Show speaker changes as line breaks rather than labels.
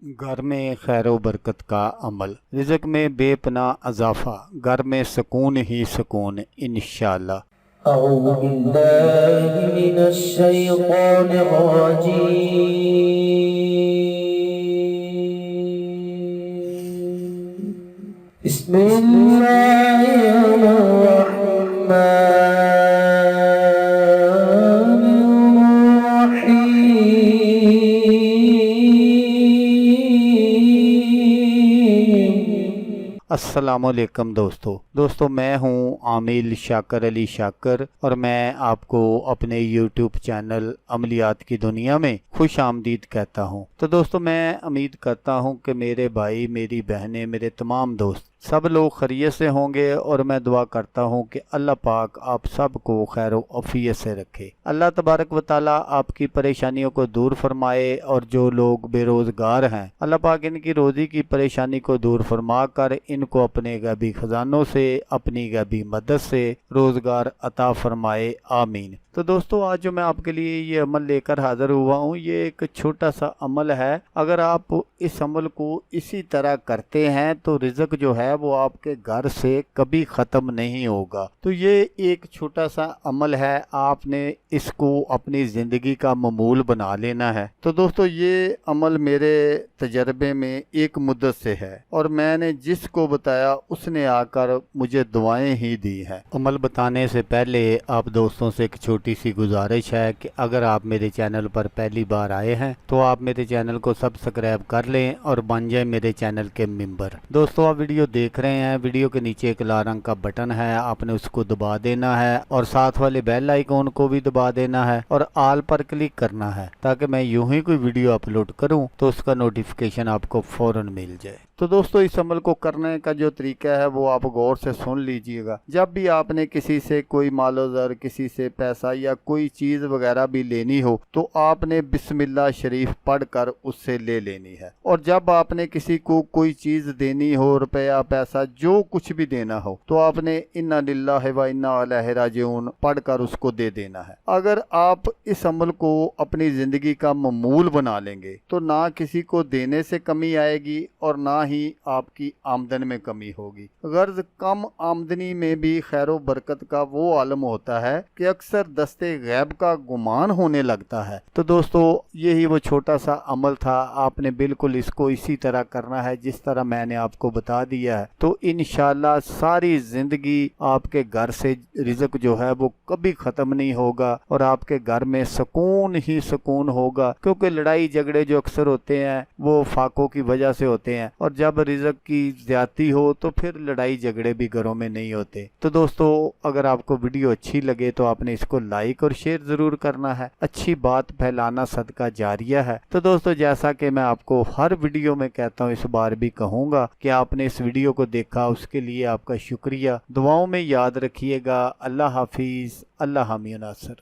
घर में खैर व बरकत का अमल, रिज़्क़ में बेपनाह इजाफ़ा, घर में सुकून ही सुकून इंशाअल्लाह।
أعوذ بالله من الشيطان الرجيم. بسم الله الرحمن الرحيم.
अस्सलामुअलैकुम दोस्तों, मैं हूं आमिल शाकर अली शाकर और मैं आपको अपने YouTube चैनल अमलियात की दुनिया में खुश आमदीद कहता हूं। तो दोस्तों, मैं उम्मीद करता हूं कि मेरे भाई, मेरी बहनें, मेरे तमाम दोस्त सब लोग खैरियत से होंगे और मैं दुआ करता हूं कि अल्लाह पाक आप सबको खैर व आफियत से रखे। अल्लाह तबारक व ताला आपकी परेशानियों को दूर फरमाए और जो लोग बेरोज़गार हैं अल्लाह पाक इनकी रोज़ी की परेशानी को दूर फरमा कर इनको अपने गैबी ख़जानों से, अपनी गैबी मदद से रोज़गार अता फरमाए, आमीन। तो दोस्तों, आज जो मैं आपके लिए ये अमल लेकर हाज़िर हुआ हूँ, ये एक छोटा सा अमल है। अगर आप इस अमल को इसी तरह करते हैं तो रिज़्क़ जो है वो आपके घर से कभी ख़त्म नहीं होगा। तो ये एक छोटा सा अमल है, आपने इसको अपनी ज़िंदगी का मामूल बना लेना है। तो दोस्तों, ये अमल मेरे तजर्बे में एक मुद्दत से है और मैंने जिसको बताया उसने आकर मुझे दुआएं ही दी हैं। अमल बताने से पहले आप दोस्तों से एक छोटी सी गुजारिश है कि अगर आप मेरे चैनल पर पहली बार आए हैं तो आप मेरे चैनल को सब्सक्राइब कर लें और बन जाए मेरे चैनल के मेंबर। दोस्तों, आप वीडियो देख रहे हैं, वीडियो के नीचे एक लाल रंग का बटन है, आपने उसको दबा देना है और साथ वाले बेल आइकॉन को भी दबा देना है और ऑल पर क्लिक करना है ताकि मैं यूं ही कोई वीडियो अपलोड करूं तो उसका नोटिफिकेशन आपको फौरन मिल जाए। तो दोस्तों, इस अमल को करने का जो तरीका है वो आप गौर से सुन लीजिएगा। जब भी आपने किसी से कोई मालो ज़र, किसी से पैसा या कोई चीज़ वगैरह भी लेनी हो तो आपने बिस्मिल्लाह शरीफ पढ़कर उससे ले लेनी है। और जब आपने किसी को कोई चीज़ देनी हो, रुपया, पैसा, जो कुछ भी देना हो, तो आपने इन्ना लिल्लाहि व इन्ना इलैहि राजिऊन पढ़कर उसको दे देना है। अगर आप इस अमल को अपनी ज़िंदगी का मामूल बना लेंगे तो ना किसी को देने से कमी आएगी और ना ही आपकी आमदन में कमी होगी। गर्ज कम आमदनी में भी खैर व बरकत का वो आलम होता है कि अक्सर दस्ते गैब का गुमान होने लगता है। तो दोस्तों, यही वो छोटा सा अमल था, आपने बिल्कुल इसको इसी तरह करना है जिस तरह मैंने आपको बता दिया है। तो इंशाल्लाह सारी जिंदगी आपके घर से रिज़्क़ जो है वो कभी ख़त्म नहीं होगा और आपके घर में सुकून ही सुकून होगा, क्योंकि लड़ाई झगड़े जो अक्सर होते हैं वो फाकों की वजह से होते हैं और जब रिज़्क़ की ज़्यादती हो तो फिर लड़ाई झगड़े भी घरों में नहीं होते। तो दोस्तों, अगर आपको वीडियो अच्छी लगे तो आपने इसको लाइक और शेयर ज़रूर करना है। अच्छी बात फैलाना सदका जारिया है। तो दोस्तों, जैसा कि मैं आपको हर वीडियो में कहता हूँ, इस बार भी कहूँगा कि आपने इस वीडियो को देखा, उसके लिए आपका शुक्रिया। दुआओं में याद रखिएगा। अल्लाह हाफिज़, अल्लाह हामी नासर।